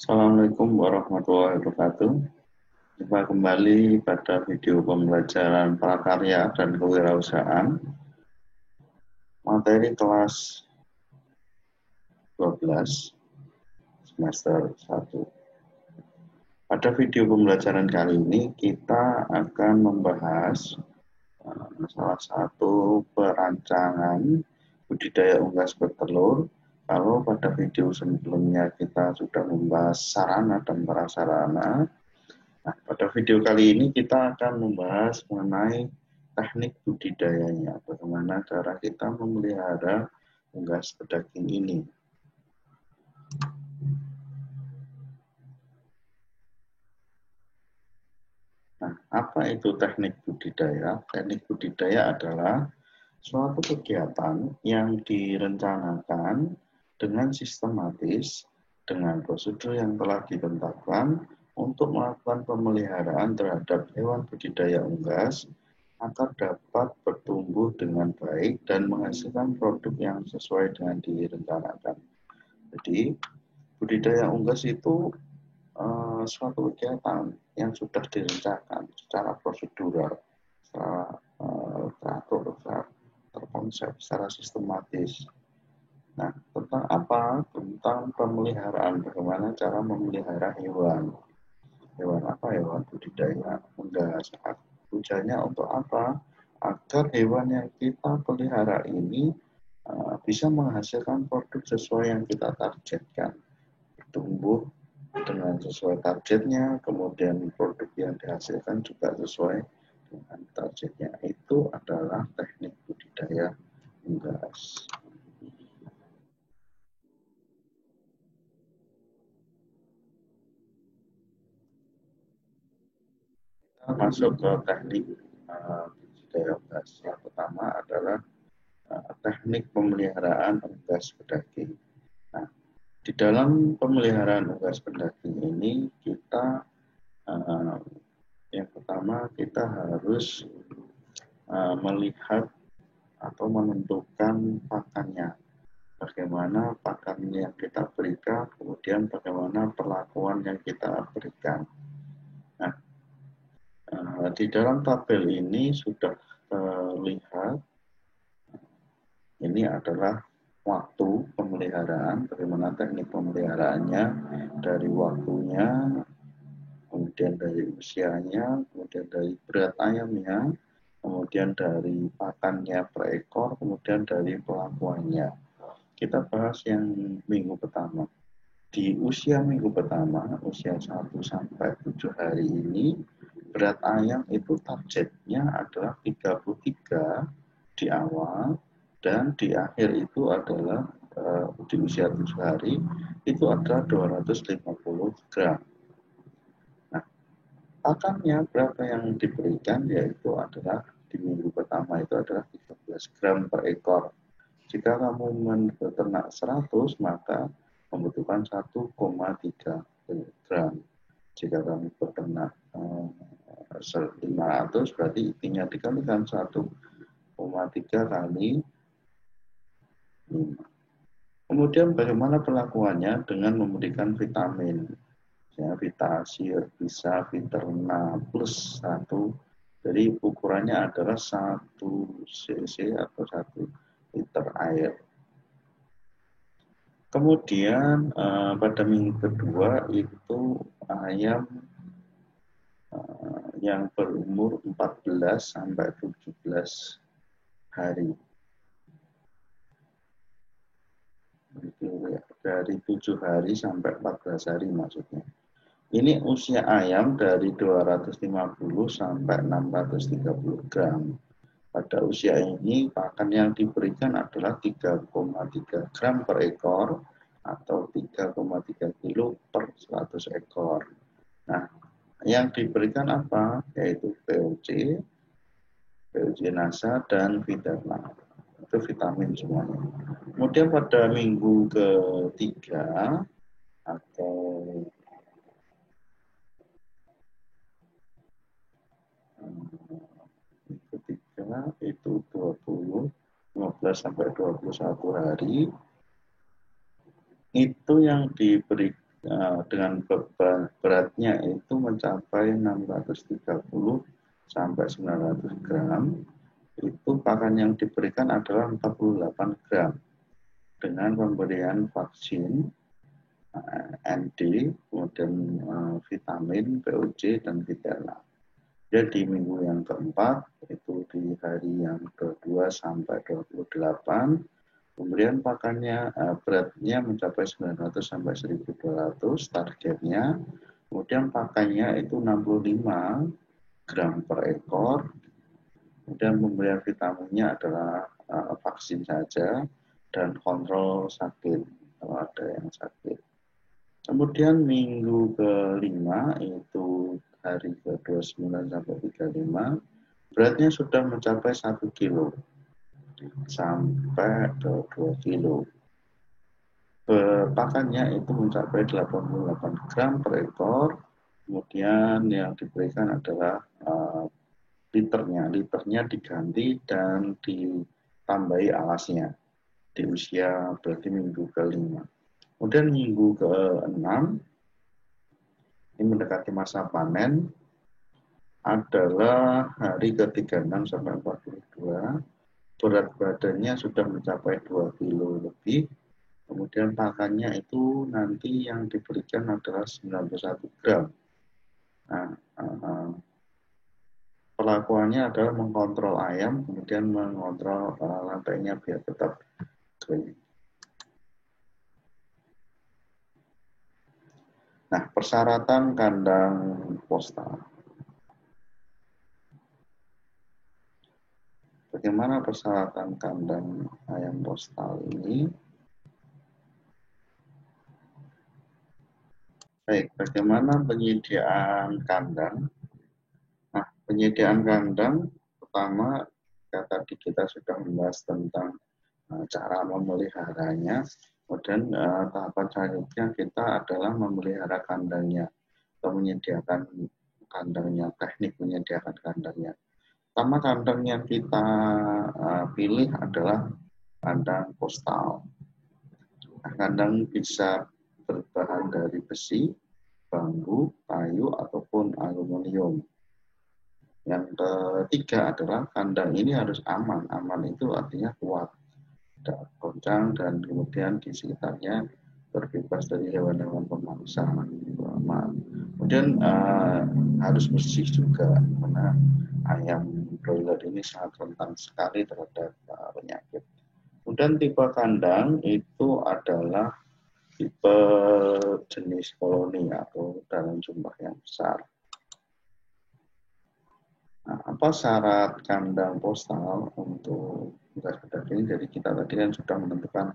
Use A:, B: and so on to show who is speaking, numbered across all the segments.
A: Assalamualaikum warahmatullahi wabarakatuh. Jumpa kembali pada video pembelajaran prakarya dan kewirausahaan, materi kelas 12 semester 1. Pada video pembelajaran kali ini kita akan membahas salah satu perancangan budidaya unggas bertelur. Kalau pada video sebelumnya kita sudah membahas sarana dan prasarana, nah, pada video kali ini kita akan membahas mengenai teknik budidayanya, bagaimana cara kita memelihara unggas pedaging ini. Nah, apa itu teknik budidaya? Teknik budidaya adalah suatu kegiatan yang direncanakan dengan sistematis, dengan prosedur yang telah ditentukan untuk melakukan pemeliharaan terhadap hewan budidaya unggas agar dapat bertumbuh dengan baik dan menghasilkan produk yang sesuai dengan direncanakan. Jadi, budidaya unggas itu suatu kegiatan yang sudah direncanakan secara prosedural, secara teratur, secara terkonsep, secara sistematis. Nah, tentang apa? Tentang pemeliharaan, bagaimana cara memelihara hewan. Hewan apa? Hewan budidaya unggas. Tujuannya untuk apa? Agar hewan yang kita pelihara ini bisa menghasilkan produk sesuai yang kita targetkan. Tumbuh dengan sesuai targetnya, kemudian produk yang dihasilkan juga sesuai dengan targetnya. Itu adalah teknik budidaya unggas. Kita masuk ke teknik budidaya unggas. Yang pertama adalah teknik pemeliharaan unggas pedaging. Nah, di dalam pemeliharaan unggas pedaging ini kita yang pertama kita harus melihat atau menentukan pakannya. Bagaimana pakan yang kita berikan, kemudian bagaimana perlakuan yang kita berikan. Nah, di dalam tabel ini sudah terlihat, ini adalah waktu pemeliharaan, bagaimana teknik pemeliharaannya, dari waktunya, kemudian dari usianya, kemudian dari berat ayamnya, kemudian dari pakannya per ekor, kemudian dari pelakuannya. Kita bahas yang minggu pertama. Di usia minggu pertama, usia 1 sampai 7 hari ini, berat ayam itu targetnya adalah 33 di awal, dan di akhir itu adalah di usia 7 hari, itu adalah 250 gram. Nah, pakannya berapa yang diberikan, yaitu adalah di minggu pertama itu adalah 13 gram per ekor. Jika kamu beternak 100, maka membutuhkan 1,3 gram. Jika kamu beternak 500, berarti intinya dikalikan 1,3 kali 5. Kemudian bagaimana perlakuannya? Dengan memberikan vitamin. Ya, Vitasir, bisa Viterna plus 1. Jadi ukurannya adalah 1 cc atau 1 liter air. Kemudian pada minggu kedua itu ayam yang berumur 14 sampai 17 hari. Dari 7 hari sampai 14 hari maksudnya. Ini usia ayam dari 250 sampai 630 gram. Pada usia ini, pakan yang diberikan adalah 3,3 gram per ekor atau 3,3 kilo per 100 ekor. Nah, yang diberikan apa? Yaitu POC, POC Nasa, dan Viterna. Itu vitamin semuanya. Kemudian pada minggu ketiga atau ketiga itu 15 sampai 21 hari, itu yang diberi dengan beban beratnya itu mencapai 630 sampai 900 gram, itu pakan yang diberikan adalah 48 gram dengan pemberian vaksin ND, kemudian vitamin, POJ, dan Vitella. Jadi minggu yang keempat, itu di hari yang ke-2 sampai 28, pemberian pakannya beratnya mencapai 900 sampai 1200 targetnya. Kemudian pakannya itu 65 gram per ekor. Kemudian pemberian vitaminnya adalah vaksin saja dan kontrol sakit kalau ada yang sakit. Kemudian minggu ke-5 itu hari ke-29 sampai 35, beratnya sudah mencapai 1 kilo sampai 2 kilo. Pakannya itu mencapai 88 gram per ekor. Kemudian yang diberikan adalah liternya diganti dan ditambahi alasnya di usia berarti minggu ke-5. Kemudian minggu ke-6 ini mendekati masa panen adalah hari ke-36 sampai 42. Berat badannya sudah mencapai 2 kilo lebih. Kemudian pakannya itu nanti yang diberikan adalah 91 gram. Nah, perlakuannya adalah mengkontrol ayam, kemudian mengontrol lantainya biar tetap kering. Nah, persyaratan kandang postal. Bagaimana persyaratan kandang ayam postal ini? Baik, bagaimana penyediaan kandang? Nah, penyediaan kandang pertama tadi kita sudah membahas tentang cara memeliharanya. Kemudian tahapan selanjutnya kita adalah memelihara kandangnya atau menyediakan kandangnya, teknik menyediakan kandangnya. Pertama kandang yang kita pilih adalah kandang postal. Nah, kandang bisa berbahan dari besi, bambu, kayu, ataupun aluminium. Yang ketiga adalah kandang ini harus aman. Aman itu artinya kuat, tidak goncang, dan kemudian di sekitarnya terbebas dari hewan-hewan pemangsa. Kemudian harus bersih juga, karena ayam broiler ini sangat rentan sekali terhadap penyakit. Kemudian tipe kandang itu adalah tipe jenis koloni atau dalam jumlah yang besar. Nah, apa syarat kandang postal untuk unggas bedak ini? Jadi kita tadi kan sudah menentukan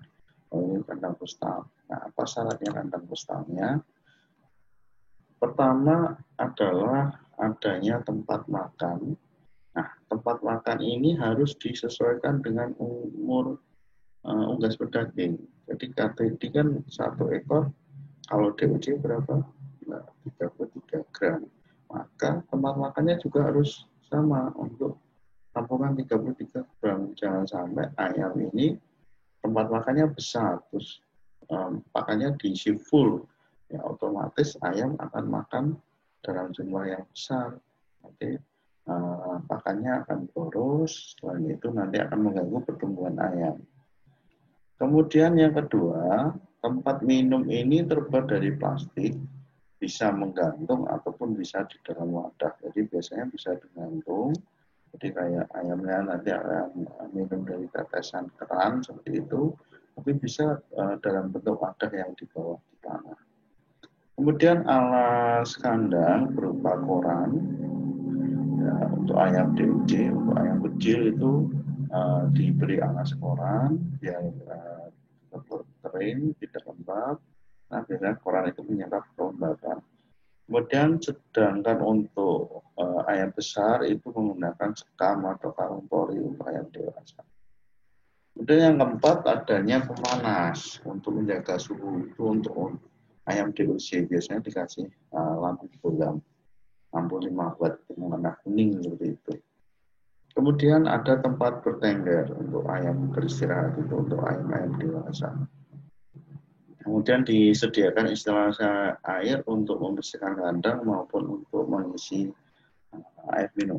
A: ini kandang postal. Nah, apa syaratnya kandang postalnya? Pertama adalah adanya tempat makan. Nah, tempat makan ini harus disesuaikan dengan umur unggas bedaging. Jadi KTD kan 1 ekor, kalau DOC berapa? 33 gram. Maka tempat makannya juga harus sama untuk tampungan 33 gram. Jangan sampai ayam ini tempat makannya besar, terus pakannya diisi full. Ya, otomatis ayam akan makan dalam jumlah yang besar. Nanti pakannya akan boros, selain itu nanti akan mengganggu pertumbuhan ayam. Kemudian yang kedua, tempat minum ini terbuat dari plastik, bisa menggantung ataupun bisa di dalam wadah. Jadi biasanya bisa digantung. Jadi kayak ayamnya nanti akan minum dari tetesan keran seperti itu, tapi bisa dalam bentuk wadah yang di bawah di tanah. Kemudian alas kandang berupa koran. Ya, untuk ayam DOC, untuk ayam kecil itu diberi alas koran biar kering, tidak lembab. Nah, biasanya koran itu menyerap kelembaban. Kemudian sedangkan untuk ayam besar itu menggunakan sekam atau karung pori untuk ayam dewasa. Kemudian yang keempat adanya pemanas untuk menjaga suhu itu untuk ayam DOC biasanya dikasih lampu bolam, lampu 5 watt yang warna kuning seperti itu. Kemudian ada tempat bertengger untuk ayam beristirahat itu untuk ayam-ayam dewasa. Kemudian disediakan instalasi air untuk membersihkan kandang maupun untuk mengisi air minum.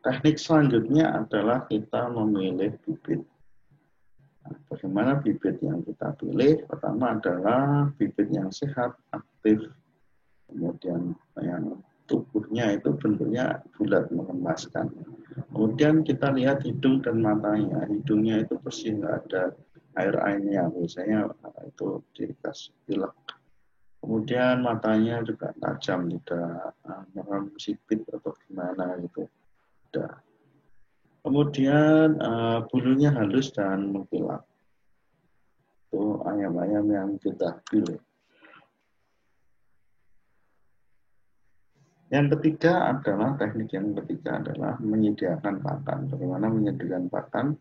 A: Teknik selanjutnya adalah kita memilih bibit. Bagaimana bibit yang kita pilih? Pertama adalah bibit yang sehat, aktif, kemudian yang tubuhnya itu bentuknya bulat mengemaskan. Kemudian kita lihat hidung dan matanya. Hidungnya itu bersih, nggak ada air-airnya. Biasanya itu dikasih pilek. Kemudian matanya juga tajam, tidak merem sipit atau gimana gitu. Tidak. Kemudian bulunya halus dan mengkilap. Itu ayam-ayam yang kita pilih. Yang ketiga adalah menyediakan pakan. Bagaimana menyediakan pakan?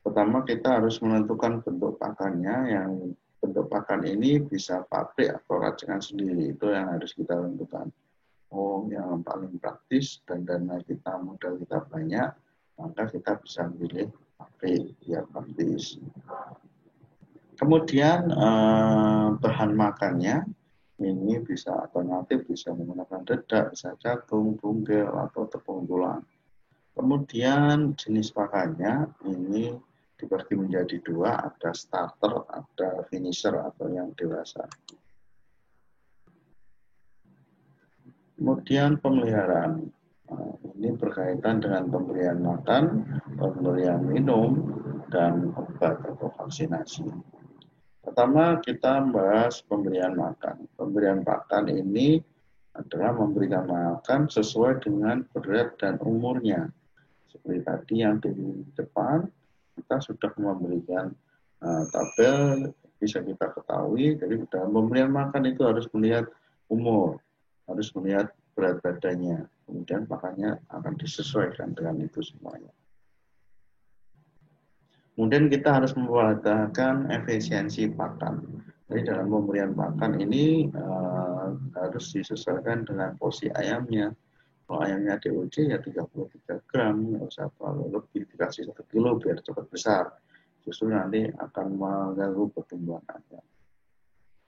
A: Pertama kita harus menentukan bentuk pakannya. Yang bentuk pakan ini bisa pabrik atau racikan sendiri. Itu yang harus kita tentukan. Oh, yang paling praktis dan dana kita, modal kita banyak, maka kita bisa pilih pabrik yang praktis. Kemudian bahan makannya ini bisa alternatif, bisa menggunakan dedak, bisa jagung, bunggel, atau tepung tulang. Kemudian jenis pakannya ini dibagi menjadi dua, ada starter, ada finisher atau yang dewasa. Kemudian pemeliharaan. Ini berkaitan dengan pemberian makan, pemberian minum, dan obat atau vaksinasi. Pertama kita membahas pemberian makan. Pemberian makan ini adalah memberikan makan sesuai dengan berat dan umurnya. Seperti tadi yang di depan, kita sudah memberikan tabel, bisa kita ketahui. Jadi dalam pemberian makan itu harus melihat umur, harus melihat berat badannya. Kemudian makannya akan disesuaikan dengan itu semuanya. Kemudian kita harus memperhatikan efisiensi pakan. Jadi dalam pemberian pakan ini harus disesuaikan dengan porsi ayamnya. Kalau ayamnya DOC ya 33 gram, nggak usah terlalu lebih, dikasih 1 kilo biar cepat besar. Justru nanti akan mengganggu pertumbuhan ayam.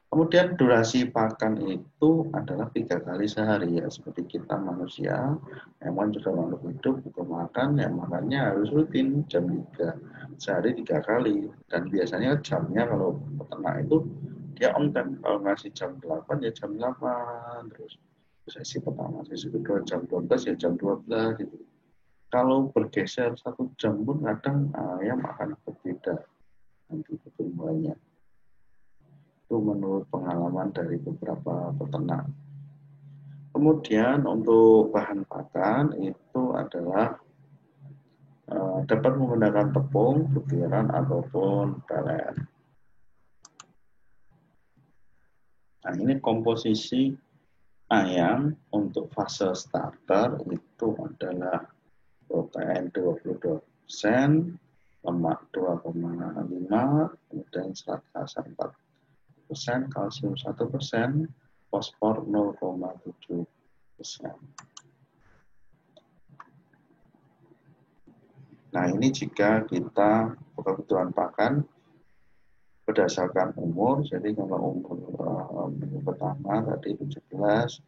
A: Kemudian durasi pakan itu adalah 3 kali sehari ya, seperti kita manusia, hewan juga makhluk hidup, butuh makan, ya makannya harus rutin jam 3, sehari 3 kali. Dan biasanya jamnya kalau peternak itu dia on time, kalau ngasih jam 8 ya jam 8, terus sesi pertama, sesi kedua jam 12 ya jam 12 gitu. Kalau bergeser 1 jam pun kadang ayam akan berbeda nanti pertumbuhannya. Itu menurut pengalaman dari beberapa peternak. Kemudian untuk bahan pakan itu adalah dapat menggunakan tepung, butiran, ataupun pelet. Nah, ini komposisi ayam untuk fase starter itu adalah protein 22%, lemak 2,5%, kemudian serat kasar 4%, kalsium 1%, fosfor 0,7%. Nah, ini jika kita kebutuhan pakan berdasarkan umur. Jadi kalau umur minggu pertama tadi 17,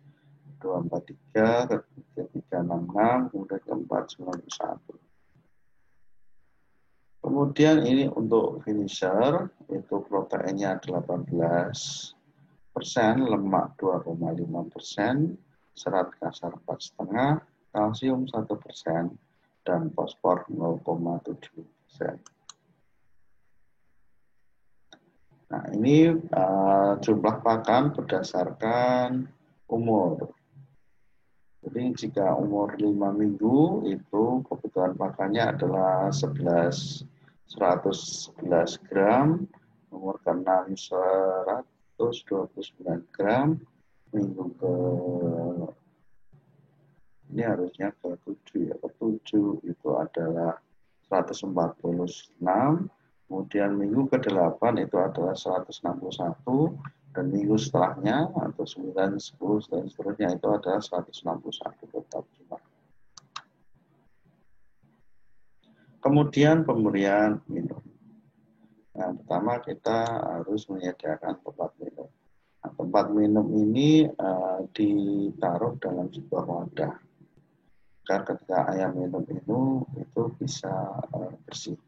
A: 243, ketiga 66, kemudian keempat 91. Kemudian ini untuk finisher, itu proteinnya 18%, lemak 2,5%, serat kasar 4,5%, kalsium 1%, dan fosfor 0,7%. Nah, ini jumlah pakan berdasarkan umur. Jadi jika umur 5 minggu itu kebutuhan pakannya adalah 111 gram, umur ke-6 129 gram, minggu ke ini harusnya ke-7 ya, ke-7 itu adalah 146, kemudian minggu ke-8 itu adalah 161, dan minggu setelahnya atau 9, 10, dan seterusnya itu adalah 161 tetap jumlah. Kemudian pemberian minum. Yang pertama kita harus menyediakan tempat minum. Nah, tempat minum ini ditaruh dalam sebuah wadah agar ketika ayam minum itu bisa bersih.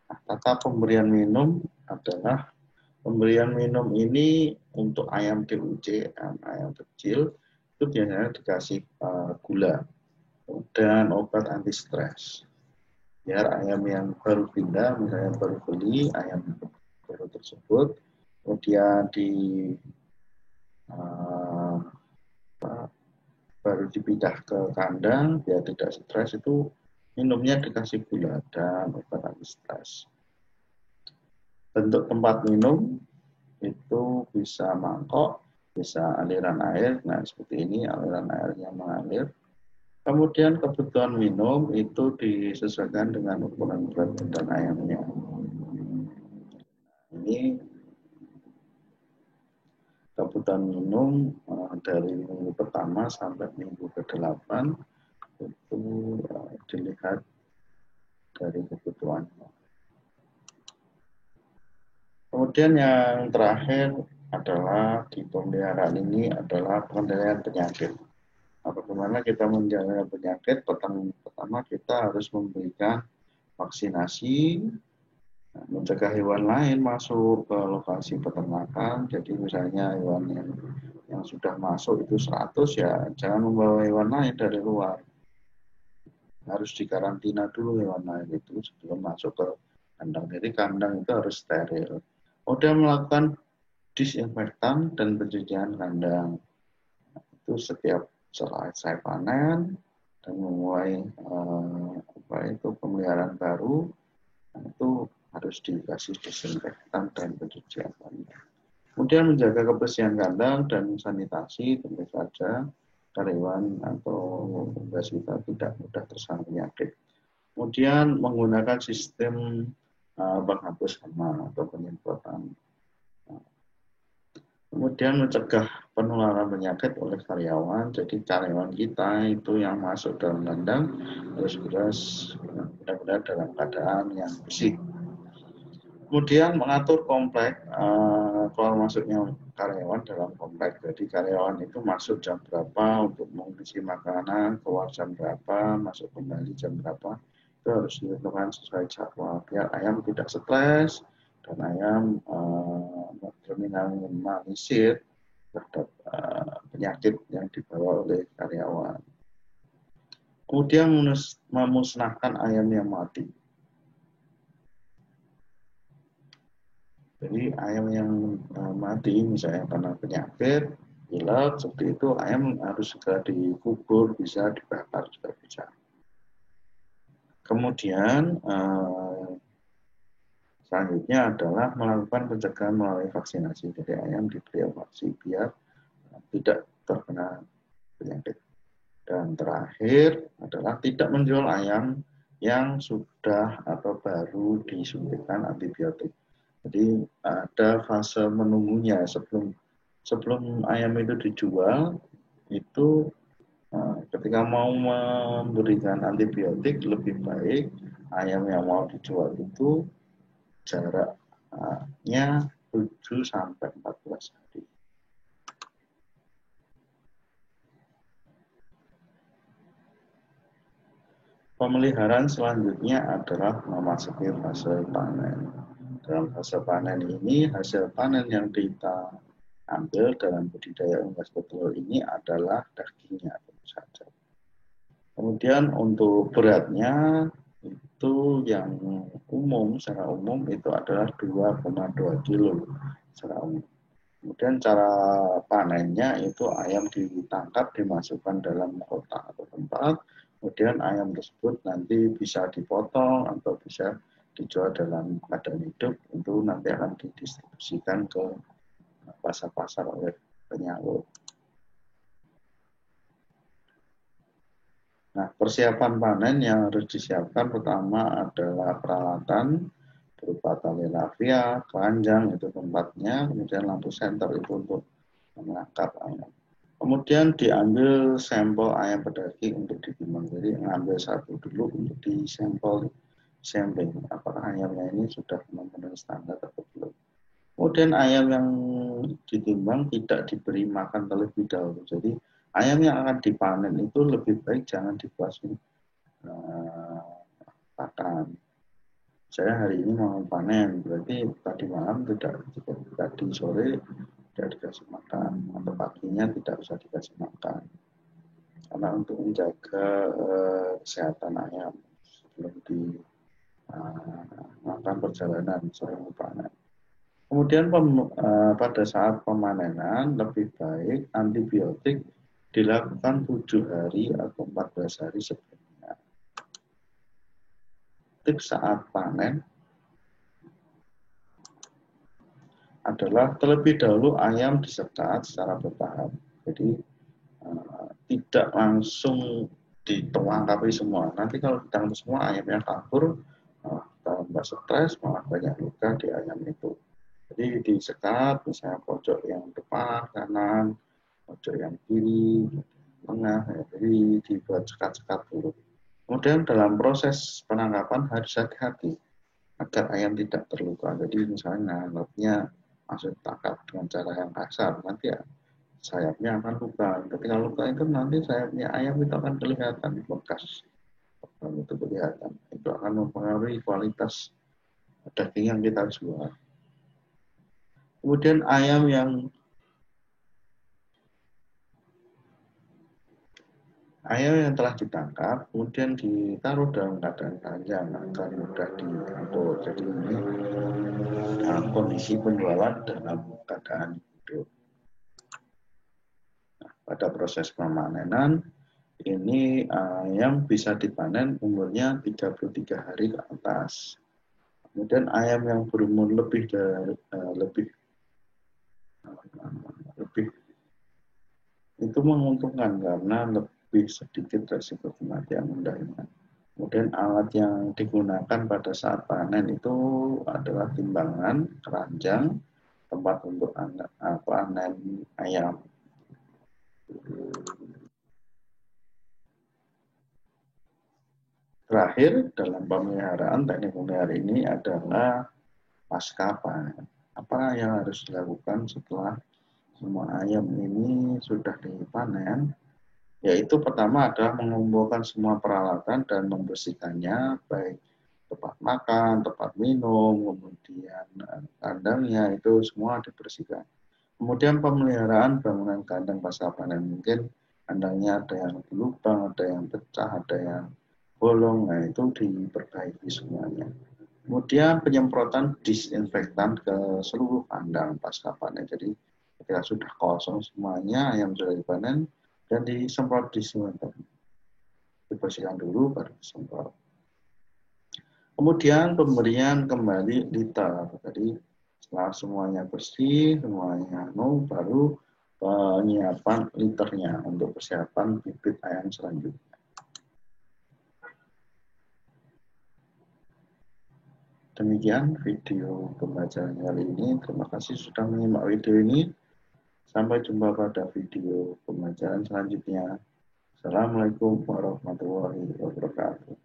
A: Nah, tata pemberian minum adalah pemberian minum ini untuk ayam DUC, ayam kecil, itu biasanya dikasih gula dan obat anti stres. Biar ayam yang baru pindah, misalnya baru beli ayam baru tersebut, kemudian uh, baru dipindah ke kandang, biar tidak stres, itu minumnya dikasih gula dan obat anti stres. Bentuk tempat minum itu bisa mangkok, bisa aliran air. Nah, seperti ini aliran airnya mengalir. Kemudian kebutuhan minum itu disesuaikan dengan ukuran berat badan ayamnya. Ini kebutuhan minum dari minggu pertama sampai minggu ke-8 itu dilihat dari kebutuhannya. Kemudian yang terakhir adalah di pemeliharaan ini adalah pengendalian penyakit. Bagaimana kita menjaga penyakit? Pertama kita harus memberikan vaksinasi, mencegah hewan lain masuk ke lokasi peternakan. Jadi misalnya hewan yang sudah masuk itu 100, ya jangan membawa hewan lain dari luar. Harus dikarantina dulu hewan lain itu sebelum masuk ke kandang. Jadi kandang itu harus steril. Kemudian melakukan disinfektan dan pencucian kandang. Itu setiap selesai panen dan memulai pemeliharaan baru, itu harus dikasih disinfektan dan pencucian kandang. Kemudian menjaga kebersihan kandang dan sanitasi, tentu saja karyawan atau wasit tidak mudah terserang penyakit. Kemudian menggunakan sistem penghapus hama atau penyemprotan. Kemudian mencegah penularan penyakit oleh karyawan. Jadi karyawan kita itu yang masuk dalam kandang harus benar-benar dalam keadaan yang bersih. Kemudian mengatur komplek keluar masuknya karyawan dalam komplek. Jadi karyawan itu masuk jam berapa untuk mengisi makanan, keluar jam berapa, masuk kembali jam berapa. Itu harus ditentukan sesuai jadwal biar ayam tidak stres dan ayam terminalisir terhadap penyakit yang dibawa oleh karyawan. Kemudian memusnahkan ayam yang mati. Jadi ayam yang mati misalnya karena penyakit, pilek, seperti itu ayam harus segera dikubur, bisa dibakar juga bisa. Kemudian selanjutnya adalah melakukan pencegahan melalui vaksinasi. Jadi ayam diberi vaksin biar tidak terkena penyakit. Dan terakhir adalah tidak menjual ayam yang sudah atau baru disuntikkan antibiotik. Jadi ada fase menunggunya sebelum ayam itu dijual, itu ketika mau memberikan antibiotik lebih baik ayam yang mau dijual itu jaraknya 7 sampai 14 hari. Pemeliharaan selanjutnya adalah memasuki fase panen. Dalam fase panen ini, hasil panen yang kita ambil dalam budidaya unggas betelur ini adalah dagingnya tentu saja. Kemudian untuk beratnya itu yang secara umum itu adalah 2,2 kilo secara umum. Kemudian cara panennya itu ayam ditangkap, dimasukkan dalam kotak atau tempat, kemudian ayam tersebut nanti bisa dipotong atau bisa dijual dalam keadaan hidup, itu nanti akan didistribusikan ke pasar-pasar oleh penyalur. Nah, persiapan panen yang harus disiapkan pertama adalah peralatan berupa tali rafia, keranjang itu tempatnya, kemudian lampu senter itu untuk menangkap ayam. Kemudian diambil sampel ayam pedaging untuk ditimbang. Jadi mengambil satu dulu untuk disampel sampling, apakah ayamnya ini sudah memenuhi standar atau belum. Kemudian ayam yang ditimbang tidak diberi makan terlebih dahulu. Jadi ayam yang akan dipanen itu lebih baik jangan dikasih pakan. Saya hari ini mau panen, berarti tadi malam tidak, tadi sore tidak dikasih makan, atau paginya tidak usah dikasih makan. Karena untuk menjaga kesehatan ayam sebelum makan perjalanan sebelum panen. Kemudian pada saat pemanenan lebih baik antibiotik dilakukan 7 hari atau 14 hari sebelumnya. Tips saat panen adalah terlebih dahulu ayam disekat secara bertahap. Jadi tidak langsung ditangkapi semua. Nanti kalau ditangkap semua ayamnya kabur, tambah stres, malah banyak luka di ayam itu. Jadi disekat, misalnya pojok yang depan, kanan, pojok yang kiri, tengah, ya. Jadi dibuat sekat-sekat dulu. Kemudian dalam proses penangkapan harus hati-hati agar ayam tidak terluka. Jadi misalnya nganggapnya masuk tangkap dengan cara yang kasar, nanti ya sayapnya akan luka. Ketika luka itu nanti sayapnya ayam itu akan kelihatan bekas. Itu kelihatan. Itu akan mempengaruhi kualitas daging yang kita jual. Kemudian ayam yang telah ditangkap, kemudian ditaruh dalam keadaan panjang agar mudah diatur. Jadi ini kondisi penjualan dalam keadaan hidup. Nah, pada proses pemanenan, ini ayam bisa dipanen umurnya 33 hari ke atas. Kemudian ayam yang berumur lebih itu menguntungkan karena lebih sedikit resiko kematian mudanya. Kemudian alat yang digunakan pada saat panen itu adalah timbangan, keranjang, tempat untuk panen ayam. Terakhir dalam pemeliharaan, teknik memelihara ini adalah pasca panen. Apa yang harus dilakukan setelah semua ayam ini sudah dipanen? Yaitu pertama adalah mengumpulkan semua peralatan dan membersihkannya, baik tempat makan, tempat minum, kemudian kandangnya itu semua dibersihkan. Kemudian pemeliharaan bangunan kandang pasca panen, mungkin kandangnya ada yang berlubang, ada yang pecah, ada yang bolong, nah itu diperbaiki semuanya. Kemudian penyemprotan disinfektan ke seluruh kandang pasca panen. Jadi ketika sudah kosong semuanya, ayam sudah dipanen dan disemprot disinfektan. Dibersihkan dulu baru disemprot. Kemudian pemberian kembali liter. Jadi setelah semuanya bersih, semuanya baru penyiapan liternya untuk persiapan bibit ayam selanjutnya. Demikian video pembelajaran kali ini. Terima kasih sudah menyimak video ini. Sampai jumpa pada video pembelajaran selanjutnya. Assalamualaikum warahmatullahi wabarakatuh.